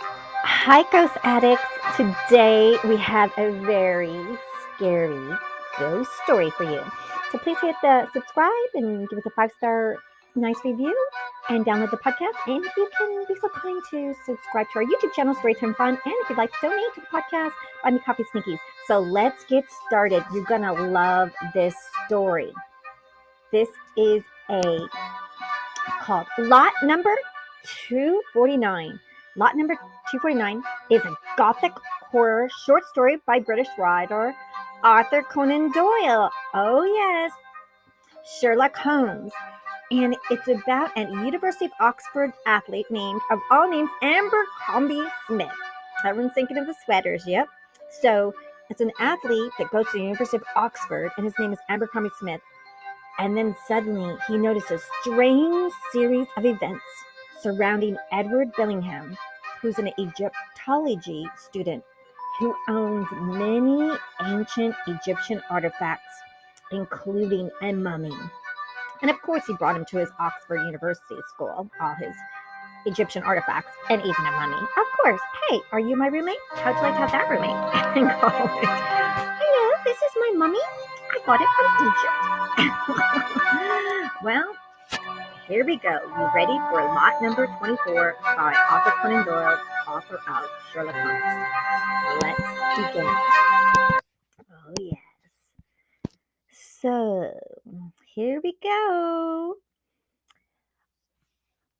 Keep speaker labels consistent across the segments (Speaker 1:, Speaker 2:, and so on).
Speaker 1: Hi, Ghost Addicts. Today we have a very scary ghost story for you. So please hit the subscribe and give us a 5-star nice review and download the podcast. And if you can be so kind to subscribe to our YouTube channel, Storytime Fun. And if you'd like to donate to the podcast, buy me coffee Sneakies. So let's get started. You're going to love this story. This is a called Lot Number 249. Lot Number 249 is a gothic horror short story by British writer Arthur Conan Doyle. Oh, yes, Sherlock Holmes. And it's about an University of Oxford athlete named, of all names, Abercrombie Smith. Everyone's thinking of the sweaters, yep. So it's an athlete that goes to the University of Oxford, and his name is Abercrombie Smith. And then suddenly he noticed a strange series of events surrounding Edward Bellingham, who's an Egyptology student who owns many ancient Egyptian artifacts, including a mummy. And of course, he brought him to his Oxford University school, all his Egyptian artifacts, and even a mummy. Of course. Hey, are you my roommate? How'd you like to have that roommate in college? Hello, this is my mummy. I got it from Egypt. Well, here we go. You ready for lot number 24 by Arthur Conan Doyle, author of Sherlock Holmes? Let's begin. Oh, yes. So, here we go.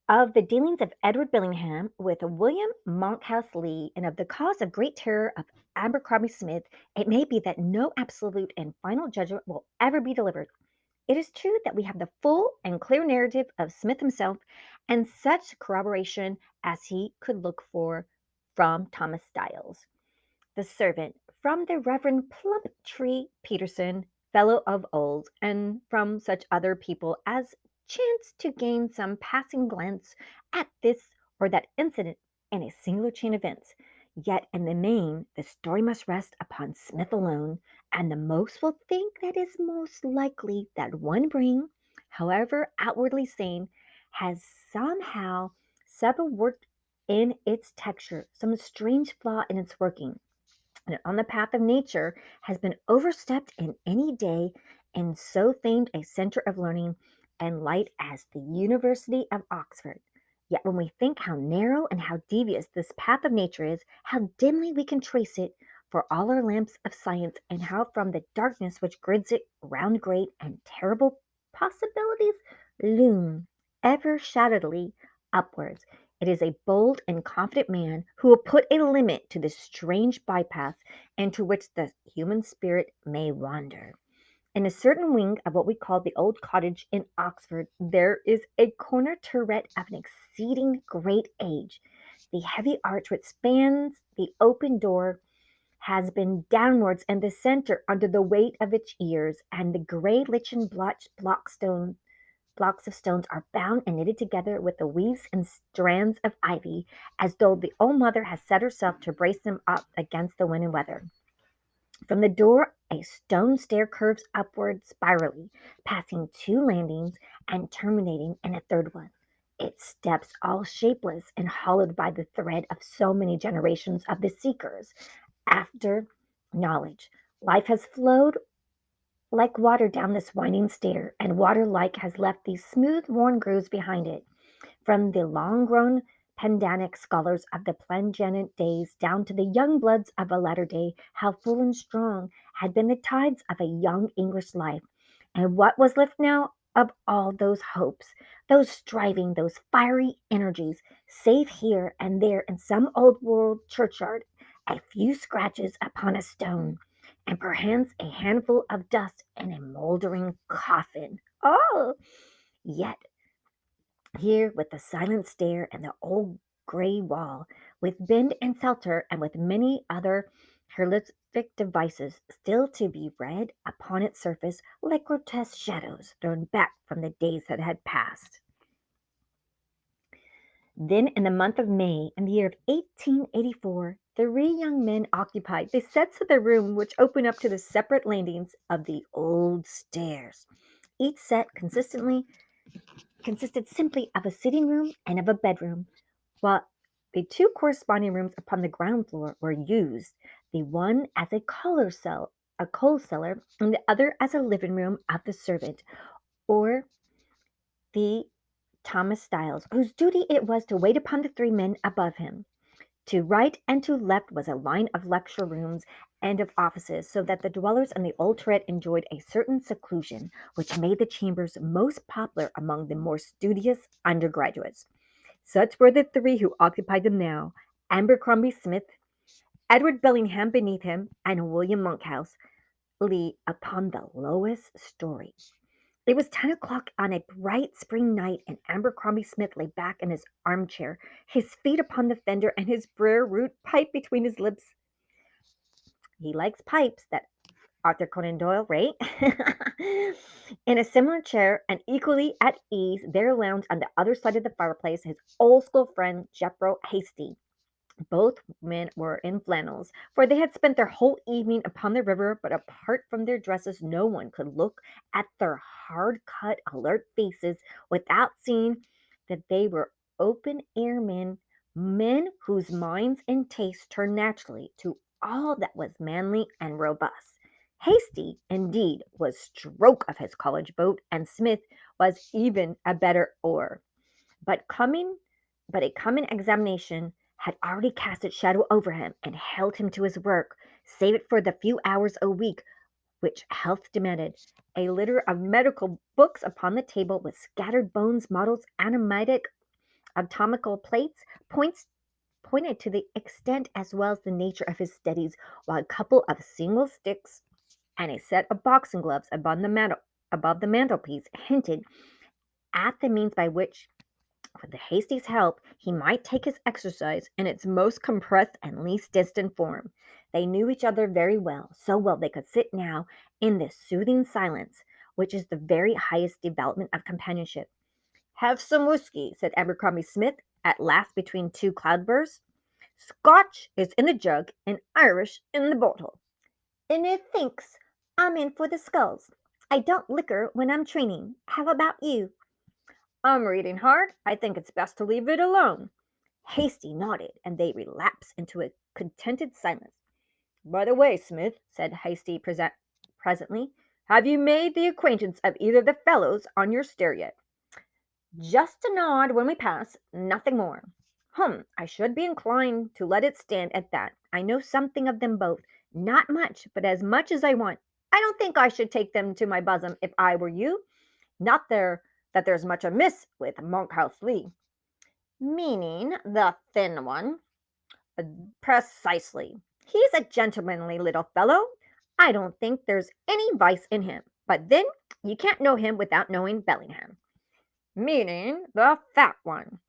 Speaker 1: Of the dealings of Edward Bellingham with William Monkhouse Lee, and of the cause of great terror of Abercrombie Smith, it may be that no absolute and final judgment will ever be delivered. It is true that we have the full and clear narrative of Smith himself, and such corroboration as he could look for from Thomas Styles, the servant, from the Reverend Plumptree Peterson, fellow of old, and from such other people as chance to gain some passing glance at this or that incident in a singular chain of events. Yet in the main, the story must rest upon Smith alone, and the most will think that is most likely that one brain, however outwardly sane, has somehow subworked in its texture some strange flaw in its working, and on the path of nature has been overstepped in any day in so famed a centre of learning and light as the University of Oxford. Yet when we think how narrow and how devious this path of nature is, how dimly we can trace it for all our lamps of science, and how from the darkness which grids it round great and terrible possibilities loom ever shadowedly upwards, it is a bold and confident man who will put a limit to this strange bypath into which the human spirit may wander. In a certain wing of what we call the old cottage in Oxford, there is a corner turret of an exceeding great age. The heavy arch which spans the open door has been downwards in the centre under the weight of its years, and the grey lichen blotched blocks of stones are bound and knitted together with the weaves and strands of ivy, as though the old mother has set herself to brace them up against the wind and weather. From the door, a stone stair curves upward spirally, passing 2 landings and terminating in a third one. Its steps all shapeless and hollowed by the thread of so many generations of the seekers after knowledge. Life has flowed like water down this winding stair, and water like has left these smooth, worn grooves behind it. From the long grown pedantic scholars of the Plantagenet days down to the young bloods of a latter day, how full and strong had been the tides of a young English life. And what was left now of all those hopes, those striving, those fiery energies, save here and there in some old world churchyard, a few scratches upon a stone, and perchance a handful of dust in a mouldering coffin. Oh! Yet here, with the silent stair and the old gray wall, with bend and cellar, and with many other hieroglyphic devices still to be read upon its surface, like grotesque shadows thrown back from the days that had passed. Then, in the month of May, in the year of 1884, 3 young men occupied the sets of the room which open up to the separate landings of the old stairs. Each set consisted simply of a sitting room and of a bedroom, while The two corresponding rooms upon the ground floor were used, the one as a coal cellar, and the other as a living room of the servant, or the Thomas Styles, whose duty it was to wait upon the three men above him. To right and to left was a line of lecture rooms and of offices, so that the dwellers in the old turret enjoyed a certain seclusion, which made the chambers most popular among the more studious undergraduates. Such were the three who occupied them now: Abercrombie Smith, Edward Bellingham beneath him, and William Monkhouse Lee upon the lowest story. It was 10 o'clock on a bright spring night, and Abercrombie Smith lay back in his armchair, his feet upon the fender, and his briar root pipe between his lips. He likes pipes, that Arthur Conan Doyle, right? In a similar chair, and equally at ease, there lounged on the other side of the fireplace his old school friend, Jethro Hasty. Both men were in flannels, for they had spent their whole evening upon the river, but apart from their dresses, no one could look at their hard cut, alert faces without seeing that they were open air men, men whose minds and tastes turned naturally to all that was manly and robust. Hasty, indeed, was stroke of his college boat, and Smith was even a better oar. But coming, but a coming examination had already cast its shadow over him and held him to his work, save it for the few hours a week which health demanded. A litter of medical books upon the table, with scattered bones, models, anatomical plates, pointed to the extent as well as the nature of his studies, while a couple of single sticks and a set of boxing gloves above the mantelpiece hinted at the means by which, with the Hasty's help, he might take his exercise in its most compressed and least distant form. They knew each other very well, so well they could sit now in this soothing silence, which is the very highest development of companionship. "Have some whiskey," said Abercrombie Smith, at last between two cloudbursts. "Scotch is in the jug and Irish in the bottle." "And thinks I'm in for the skulls. I don't liquor when I'm training. How about you?" "I'm reading hard. I think it's best to leave it alone." Hasty nodded, and they relapsed into a contented silence. "By the way, Smith," said Hasty presently, "have you made the acquaintance of either of the fellows on your stair yet?" "Just a nod when we pass, nothing more." I should be inclined to let it stand at that. I know something of them both. Not much, but as much as I want. I don't think I should take them to my bosom if I were you. Not that there's much amiss with Monkhouse Lee." "Meaning the thin one?" "Uh, Precisely. He's a gentlemanly little fellow. I don't think there's any vice in him. But then, you can't know him without knowing Bellingham." "Meaning the fat one?"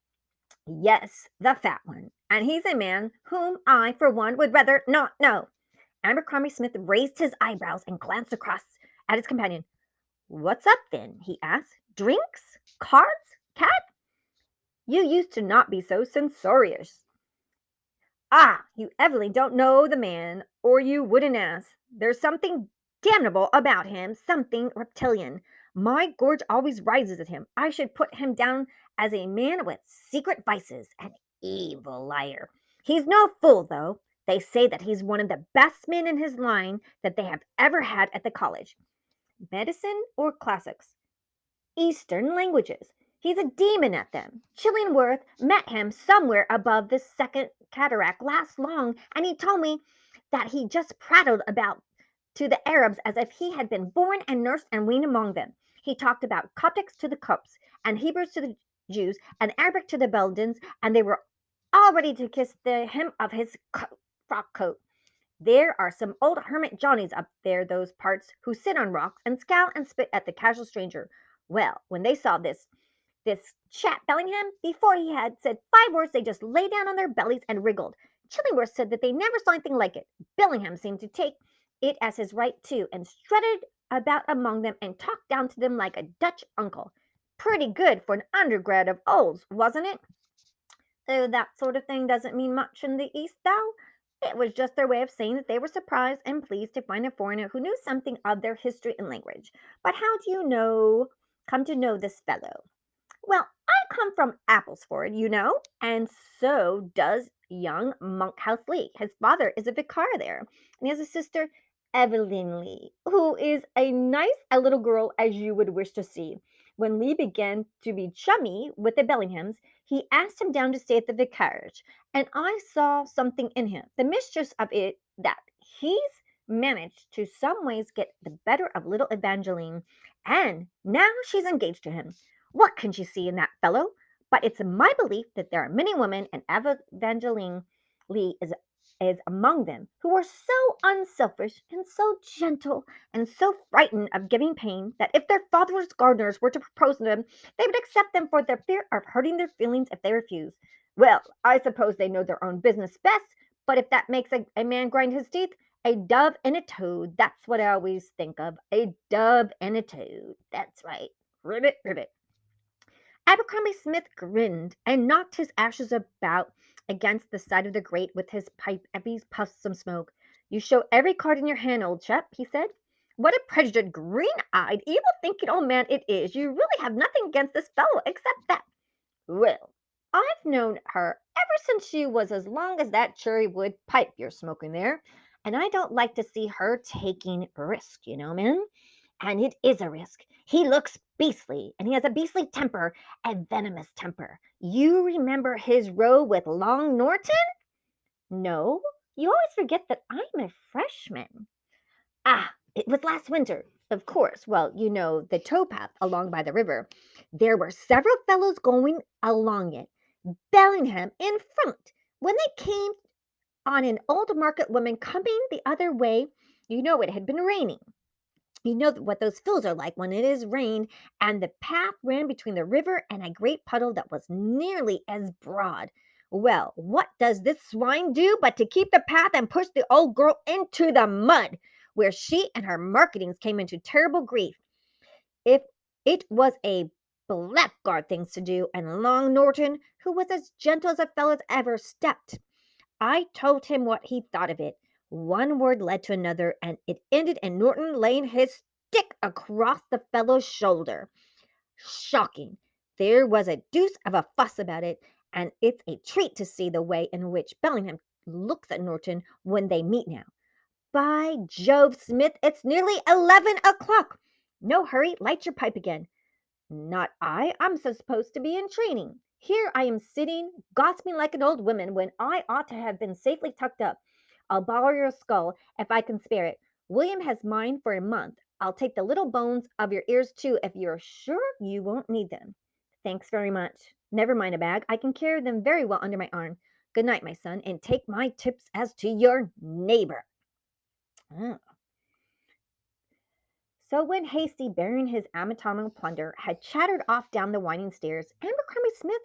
Speaker 1: "Yes, the fat one. And he's a man whom I, for one, would rather not know." Abercrombie Smith raised his eyebrows and glanced across at his companion. "What's up, then?" he asked. "Drinks? Cards? Cat? You used to not be so censorious." "Ah, you evidently don't know the man, or you wouldn't ask. There's something damnable about him, something reptilian. My gorge always rises at him. I should put him down as a man with secret vices, an evil liar. He's no fool, though. They say that he's one of the best men in his line that they have ever had at the college." "Medicine or classics?" "Eastern languages. He's a demon at them. Chillingworth met him somewhere above the second cataract last long, and he told me that he just prattled about to the Arabs as if he had been born and nursed and weaned among them. He talked about Coptics to the Copts, and Hebrews to the Jews, and Arabic to the Belgians, and they were all ready to kiss the hem of his frock coat. There are some old hermit Johnnies up there those parts, who sit on rocks and scowl and spit at the casual stranger. Well, when they saw this chap Bellingham, before he had said 5 words, they just lay down on their bellies and wriggled. Chillingworth said that they never saw anything like it. Bellingham seemed to take it as his right too, and strutted about among them and talked down to them like a Dutch uncle. Pretty good for an undergrad of Old's, wasn't it?" "Though that sort of thing doesn't mean much in the East, though. It was just their way of saying that they were surprised and pleased to find a foreigner who knew something of their history and language. But how do you come to know this fellow?" "Well, I come from Applesford, and so does young Monkhouse Lee. His father is a vicar there, and he has a sister, Evelyn Lee, who is a nice a little girl as you would wish to see. When Lee began to be chummy with the Bellinghams, he asked him down to stay at the vicarage, and I saw something in him. The mischief of it that he's managed to some ways get the better of little Evangeline, and now she's engaged to him. What can she see in that fellow? But it's my belief that there are many women, and Evangeline Lee is among them, who are so unselfish and so gentle and so frightened of giving pain that if their father's gardeners were to propose to them, they would accept them for their fear of hurting their feelings if they refuse. Well, I suppose they know their own business best, but if that makes a man grind his teeth, a dove and a toad, that's what I always think of. A dove and a toad. That's right. Ribbit, ribbit. Abercrombie Smith grinned and knocked his ashes about against the side of the grate with his pipe as he puffed some smoke. You show every card in your hand, old chap, he said. What a prejudiced, green-eyed, evil-thinking old man it is. You really have nothing against this fellow except that. Well, I've known her ever since she was as long as that cherry wood pipe you're smoking there, and I don't like to see her taking risk, man. And it is a risk. He looks beastly, and he has a beastly temper, a venomous temper. You remember his row with Long Norton? No, you always forget that I'm a freshman. Ah, it was last winter, of course. Well, the towpath along by the river. There were several fellows going along it, Bellingham in front. When they came on an old market woman coming the other way, it had been raining. You know what those fields are like when it is rained, and the path ran between the river and a great puddle that was nearly as broad. Well, what does this swine do but to keep the path and push the old girl into the mud, where she and her marketings came into terrible grief. If it was a blackguard things to do, and Long Norton, who was as gentle as a fellow's ever stepped, I told him what he thought of it. One word led to another, and it ended in Norton laying his stick across the fellow's shoulder. Shocking. There was a deuce of a fuss about it, and it's a treat to see the way in which Bellingham looks at Norton when they meet now. By Jove, Smith, it's nearly 11 o'clock. No hurry, light your pipe again. Not I. I'm supposed to be in training. Here I am sitting, gossiping like an old woman when I ought to have been safely tucked up. I'll borrow your skull if I can spare it. William has mine for a month. I'll take the little bones of your ears too if you're sure you won't need them. Thanks very much. Never mind a bag. I can carry them very well under my arm. Good night, my son, and take my tips as to your neighbor. Oh. So when Hasty, bearing his anatomical plunder, had chattered off down the winding stairs, Abercrombie Smith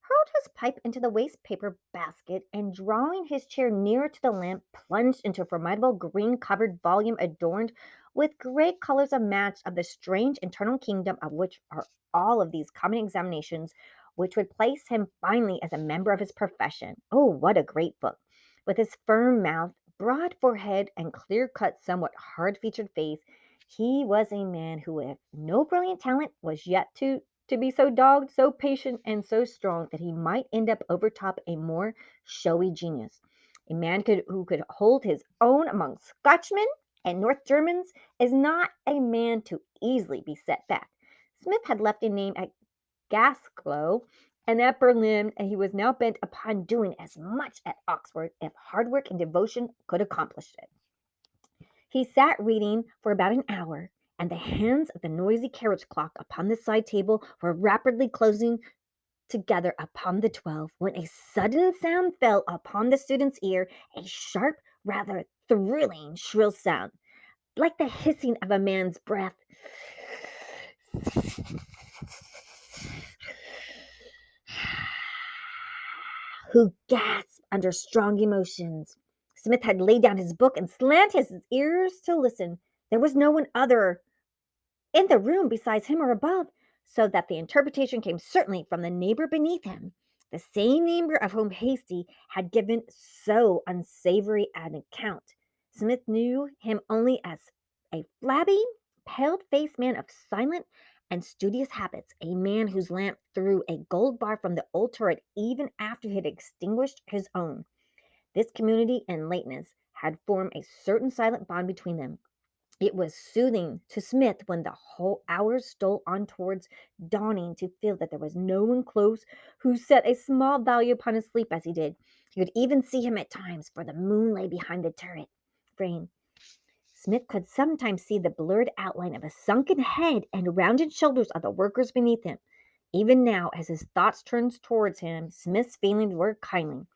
Speaker 1: hurled his pipe into the waste-paper basket and, drawing his chair nearer to the lamp, plunged into a formidable green-covered volume adorned with great colors of match of the strange internal kingdom of which are all of these common examinations, which would place him finally as a member of his profession. Oh, what a great book! With his firm mouth, broad forehead, and clear-cut, somewhat hard-featured face, he was a man who, if no brilliant talent, was yet to be so dogged, so patient, and so strong that he might end up overtop a more showy genius. A man who could hold his own among Scotchmen and North Germans is not a man to easily be set back. Smith had left a name at Gasclow and at Berlin, and he was now bent upon doing as much at Oxford if hard work and devotion could accomplish it. He sat reading for about an hour, and the hands of the noisy carriage clock upon the side table were rapidly closing together upon the 12, when a sudden sound fell upon the student's ear, a sharp, rather thrilling, shrill sound, like the hissing of a man's breath. Who gasped under strong emotions. Smith had laid down his book and slanted his ears to listen. There was no one other in the room besides him or above, so that the interpretation came certainly from the neighbor beneath him, the same neighbor of whom Hasty had given so unsavory an account. Smith knew him only as a flabby, pale-faced man of silent and studious habits, a man whose lamp threw a gold bar from the old turret even after he had extinguished his own. This community and lateness had formed a certain silent bond between them. It was soothing to Smith when the whole hours stole on towards dawning to feel that there was no one close who set a small value upon his sleep as he did. He could even see him at times, for the moon lay behind the turret frame. Smith could sometimes see the blurred outline of a sunken head and rounded shoulders of the workers beneath him. Even now, as his thoughts turned towards him, Smith's feelings were kindly.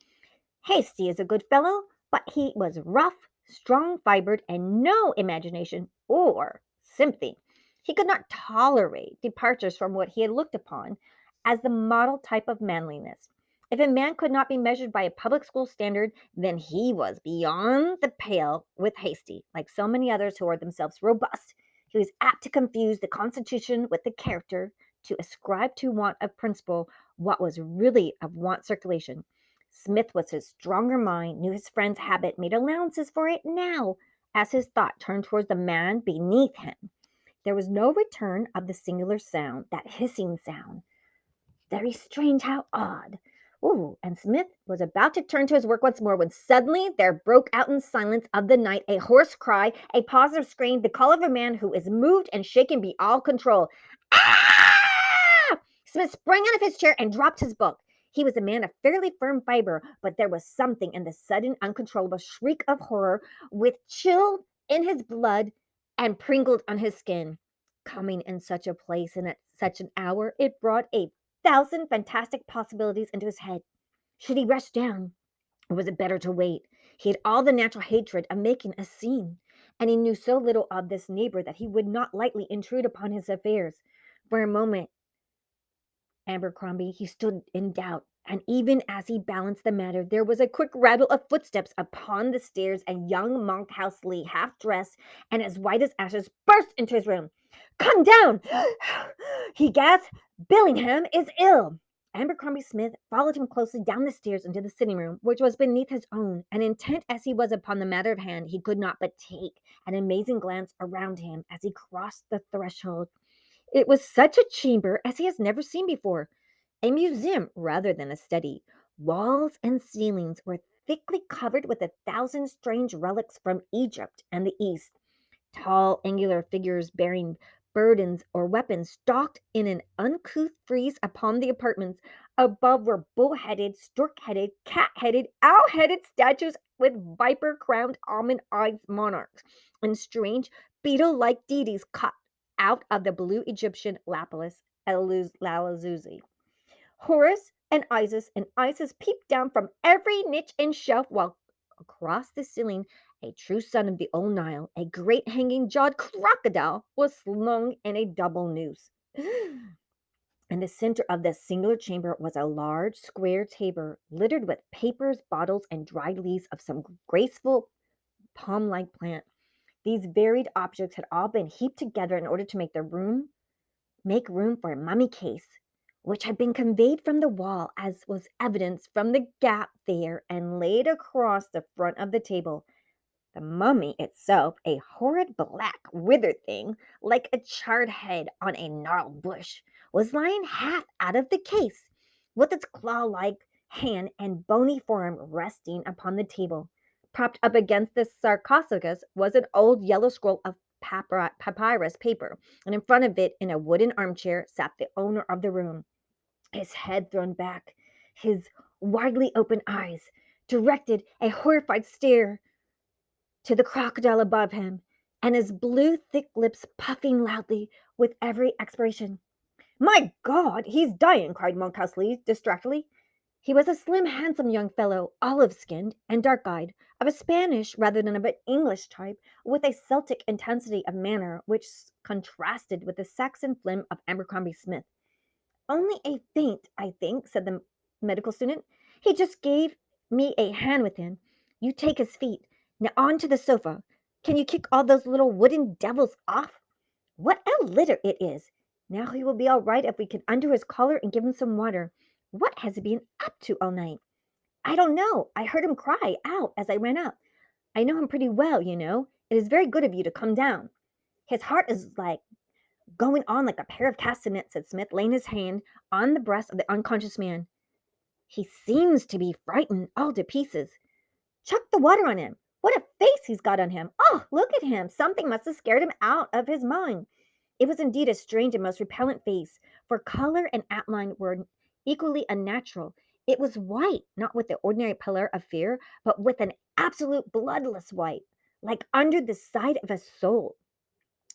Speaker 1: Hasty is a good fellow, but he was rough, strong-fibered, and no imagination or sympathy. He could not tolerate departures from what he had looked upon as the model type of manliness. If a man could not be measured by a public school standard, then he was beyond the pale with Hasty. Like so many others who are themselves robust, he was apt to confuse the constitution with the character, to ascribe to want of principle what was really of want circulation. Smith was his stronger mind, knew his friend's habit, made allowances for it now, as his thought turned towards the man beneath him. There was no return of the singular sound, that hissing sound. Very strange, how odd. Ooh, and Smith was about to turn to his work once more when suddenly there broke out in silence of the night a hoarse cry, a positive scream, the call of a man who is moved and shaken beyond all control. Ah! Smith sprang out of his chair and dropped his book. He was a man of fairly firm fiber, but there was something in the sudden, uncontrollable shriek of horror which chilled in his blood and pringled on his skin. Coming in such a place and at such an hour, it brought a thousand fantastic possibilities into his head. Should he rush down, or was it better to wait? He had all the natural hatred of making a scene, and he knew so little of this neighbor that he would not lightly intrude upon his affairs. For a moment, Abercrombie, he stood in doubt, and even as he balanced the matter, there was a quick rattle of footsteps upon the stairs, and young Monkhouse Lee, half dressed and as white as ashes, burst into his room. "Come down!" he gasped. "Billingham is ill." Abercrombie Smith followed him closely down the stairs into the sitting room, which was beneath his own, and intent as he was upon the matter of hand, he could not but take an amazing glance around him as he crossed the threshold. It was such a chamber as he has never seen before, a museum rather than a study. Walls and ceilings were thickly covered with 1,000 strange relics from Egypt and the East. Tall, angular figures bearing burdens or weapons stalked in an uncouth frieze upon the apartments. Above were bull-headed, stork-headed, cat-headed, owl-headed statues with viper-crowned almond-eyed monarchs, and strange, beetle-like deities cut out of the blue Egyptian lapis lazuli. Horus and Isis peeped down from every niche and shelf, while across the ceiling a true son of the old Nile, a great hanging-jawed crocodile, was slung in a double noose. In the center of this singular chamber was a large square table littered with papers, bottles, and dried leaves of some graceful palm-like plant. These varied objects had all been heaped together in order to make room for a mummy case, which had been conveyed from the wall, as was evidenced from the gap there, and laid across the front of the table. The mummy itself, a horrid black withered thing, like a charred head on a gnarled bush, was lying half out of the case, with its claw-like hand and bony form resting upon the table. Propped up against the sarcophagus was an old yellow scroll of papyrus paper, and in front of it, in a wooden armchair, sat the owner of the room, his head thrown back, his widely open eyes directed a horrified stare to the crocodile above him, and his blue thick lips puffing loudly with every expiration. "My God, he's dying!" cried Monkhouse Lee distractedly. He was a slim, handsome young fellow, olive-skinned and dark-eyed, of a Spanish rather than of an English type, with a Celtic intensity of manner which contrasted with the Saxon phlegm of Abercrombie Smith. "Only a faint, I think," said the medical student. "He just gave me a hand with him. You take his feet. Now on to the sofa. Can you kick all those little wooden devils off? What a litter it is! Now he will be all right if we can undo his collar and give him some water. What has he been up to all night?" "I don't know. I heard him cry out as I ran up. I know him pretty well, you know. It is very good of you to come down. His heart is like going on like a pair of castanets," said Smith, laying his hand on the breast of the unconscious man. "He seems to be frightened all to pieces. Chuck the water on him. What a face he's got on him. Oh, look at him. Something must have scared him out of his mind." It was indeed a strange and most repellent face, for color and outline were equally unnatural. It was white, not with the ordinary pallor of fear, but with an absolute bloodless white, like under the side of a soul.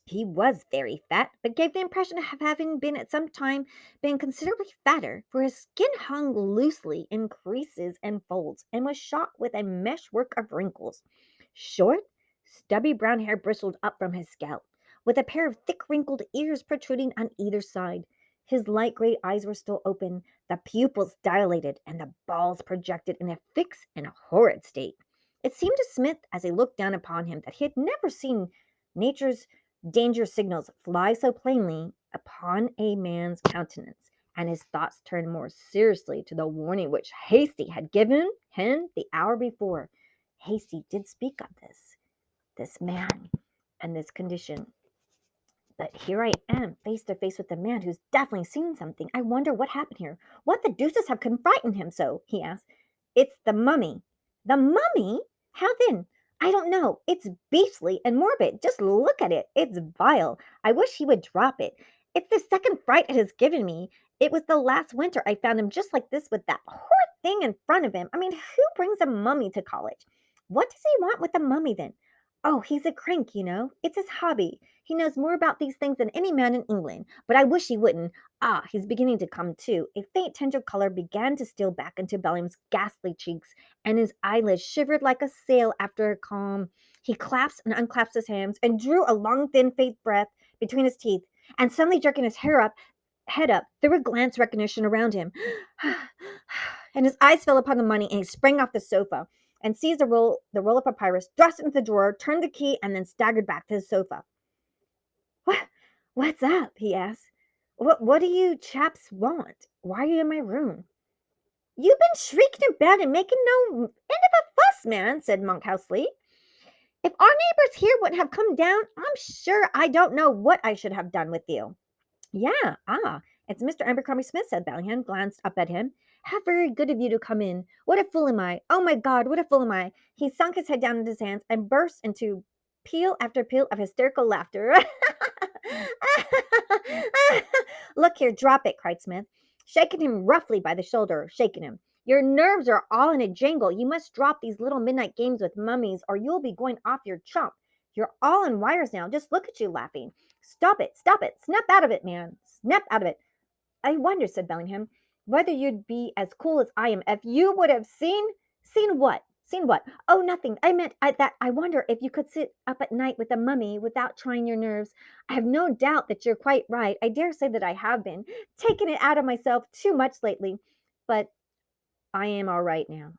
Speaker 1: He was very fat, but gave the impression of having been at some time been considerably fatter, for his skin hung loosely in creases and folds, and was shot with a meshwork of wrinkles. Short, stubby brown hair bristled up from his scalp, with a pair of thick wrinkled ears protruding on either side. His light gray eyes were still open, the pupils dilated, and the balls projected in a fixed and horrid state. It seemed to Smith, as he looked down upon him, that he had never seen nature's danger signals fly so plainly upon a man's countenance, and his thoughts turned more seriously to the warning which Hasty had given him the hour before. Hasty did speak of this man, and this condition. But here I am, face to face with a man who's definitely seen something. I wonder what happened here. What the deuces have frightened him so? He asked. It's the mummy. The mummy? How then? I don't know. It's beastly and morbid. Just look at it. It's vile. I wish he would drop it. It's the second fright it has given me. It was the last winter I found him just like this with that horrid thing in front of him. I mean, who brings a mummy to college? What does he want with a mummy then? Oh, he's a crank, you know. It's his hobby. He knows more about these things than any man in England, but I wish he wouldn't. Ah, he's beginning to come to. A faint tinge of color began to steal back into Bellingham's ghastly cheeks, and his eyelids shivered like a sail after a calm. He clasped and unclasped his hands, and drew a long, thin, faint breath between his teeth, and suddenly jerking his head up, threw a glance recognition around him. And his eyes fell upon the money, and he sprang off the sofa and seized the roll of papyrus, thrust it into the drawer, turned the key, and then staggered back to the sofa. What's up? He asked. What do you chaps want? Why are you in my room? You've been shrieking about and making no end of a fuss, man, said Monkhouse Lee. If our neighbors here wouldn't have come down, I'm sure I don't know what I should have done with you. Yeah, it's Mr. Abercrombie Smith, said Bellingham, glanced up at him. How very good of you to come in. What a fool am I. Oh, my God, what a fool am I. He sunk his head down in his hands and burst into peal after peal of hysterical laughter. Look here, drop it, cried Smith, shaking him roughly by the shoulder, shaking him. Your nerves are all in a jangle. You must drop these little midnight games with mummies, or you'll be going off your chump. You're all on wires now. Just look at you laughing. Stop it. Snap out of it, man. Snap out of it. I wonder, said Bellingham, whether you'd be as cool as I am if you would have seen what? Seen what? Oh, nothing. I meant that I wonder if you could sit up at night with a mummy without trying your nerves. I have no doubt that you're quite right. I dare say that I have been taking it out of myself too much lately. But I am all right now.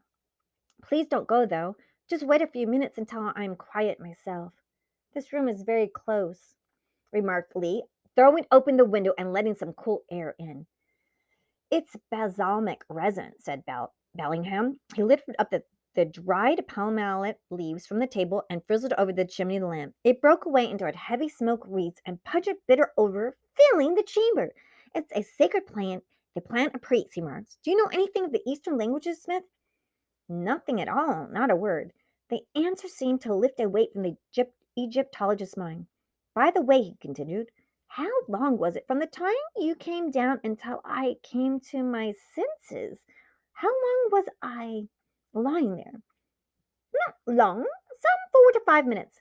Speaker 1: Please don't go, though. Just wait a few minutes until I'm quiet myself. This room is very close, remarked Lee, throwing open the window and letting some cool air in. It's balsamic resin, said Bellingham. He lifted up the dried palmolive leaves from the table and frizzled over the chimney of the lamp. It broke away into a heavy smoke wreaths and pungent bitter odor filling the chamber. It's a sacred plant, the plant of priests, he remarked. Do you know anything of the Eastern languages, Smith? Nothing at all, not a word. The answer seemed to lift a weight from the Egyptologist's mind. By the way, he continued, how long was it from the time you came down until I came to my senses? How long was I lying there? Not long, some 4 to 5 minutes.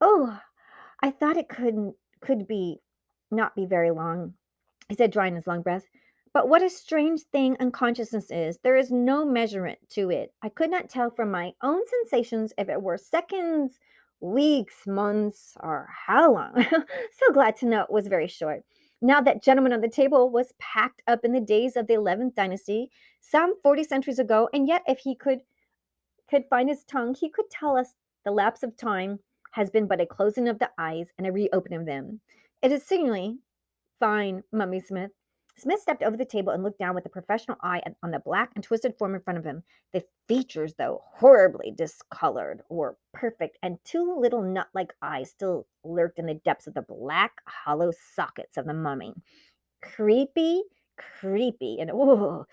Speaker 1: Oh, I thought it could be not be very long, he said, drawing his long breath. But what a strange thing unconsciousness is. There is no measurement to it. I could not tell from my own sensations if it were seconds, weeks, months, or how long. So glad to know it was very short. Now that gentleman on the table was packed up in the days of the 11th dynasty, some 40 centuries ago, and yet if he could find his tongue, he could tell us the lapse of time has been but a closing of the eyes and a reopening of them. It is singularly fine, Mummy Smith, Smith stepped over the table and looked down with a professional eye on the black and twisted form in front of him. The features, though horribly discolored, were perfect, and two little nut-like eyes still lurked in the depths of the black, hollow sockets of the mummy. Creepy, creepy, and oh,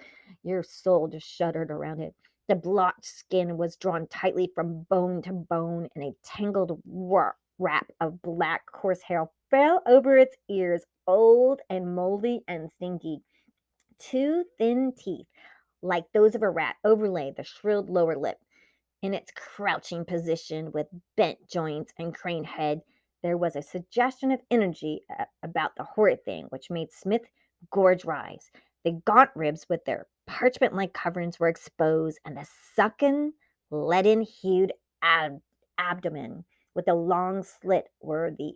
Speaker 1: your soul just shuddered around it. The blotched skin was drawn tightly from bone to bone, and a tangled wrap of black coarse hair fell over its ears, old and moldy and stinky. Two thin teeth, like those of a rat, overlaid the shrilled lower lip. In its crouching position with bent joints and craned head, there was a suggestion of energy about the horrid thing which made Smith gorge rise. The gaunt ribs with their parchment-like coverings were exposed, and the sunken, leaden-hued abdomen with a long slit where the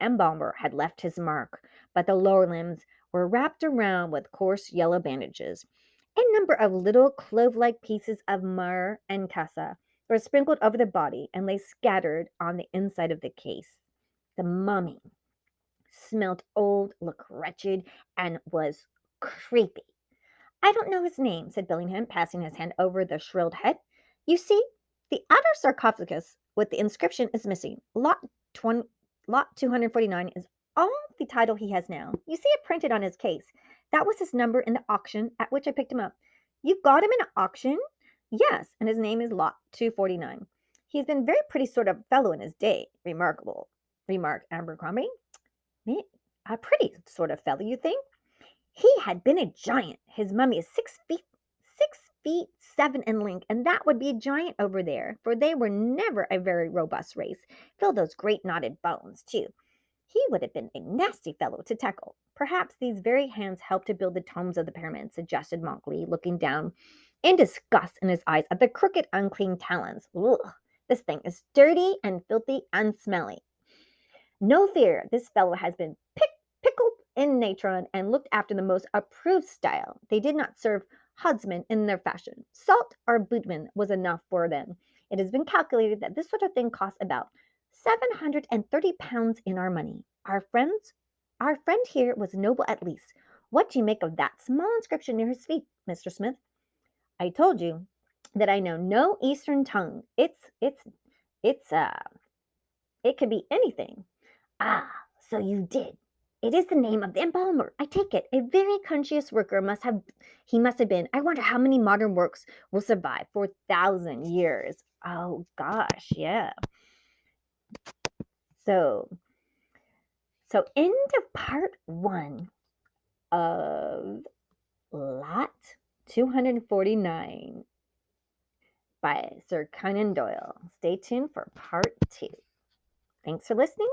Speaker 1: embalmer had left his mark, but the lower limbs were wrapped around with coarse yellow bandages. A number of little clove-like pieces of myrrh and cassia were sprinkled over the body and lay scattered on the inside of the case. The mummy smelt old, looked wretched, and was creepy. I don't know his name, said Billingham, passing his hand over the shrilled head. You see, the outer sarcophagus with the inscription is missing. Lot 249 is all the title he has now. You see it printed on his case. That was his number in the auction at which I picked him up. You got him in an auction? Yes, and his name is Lot 249. He's been a very pretty sort of fellow in his day. Remarkable, remarked Abercrombie. A pretty sort of fellow, you think? He had been a giant. His mummy is 6 feet 7 in length, and that would be a giant over there, for they were never a very robust race. Feel those great knotted bones, too. He would have been a nasty fellow to tackle. Perhaps these very hands helped to build the tombs of the pyramids, suggested Monkley, looking down in disgust in his eyes at the crooked, unclean talons. Ugh, this thing is dirty and filthy and smelly. No fear, this fellow has been pickled in natron and looked after the most approved style. They did not serve husband in their fashion. Salt or bootman was enough for them. It has been calculated that this sort of thing costs about £730 in our money. Our friend here was noble at least. What do you make of that small inscription near his feet, Mr. Smith? I told you that I know no Eastern tongue. It could be anything. Ah, so you did. It is the name of the embalmer. I take it. A very conscientious worker must have been. I wonder how many modern works will survive for 1,000 years. Oh gosh, yeah. So end of part 1 of Lot 249 by Sir Conan Doyle. Stay tuned for part 2. Thanks for listening.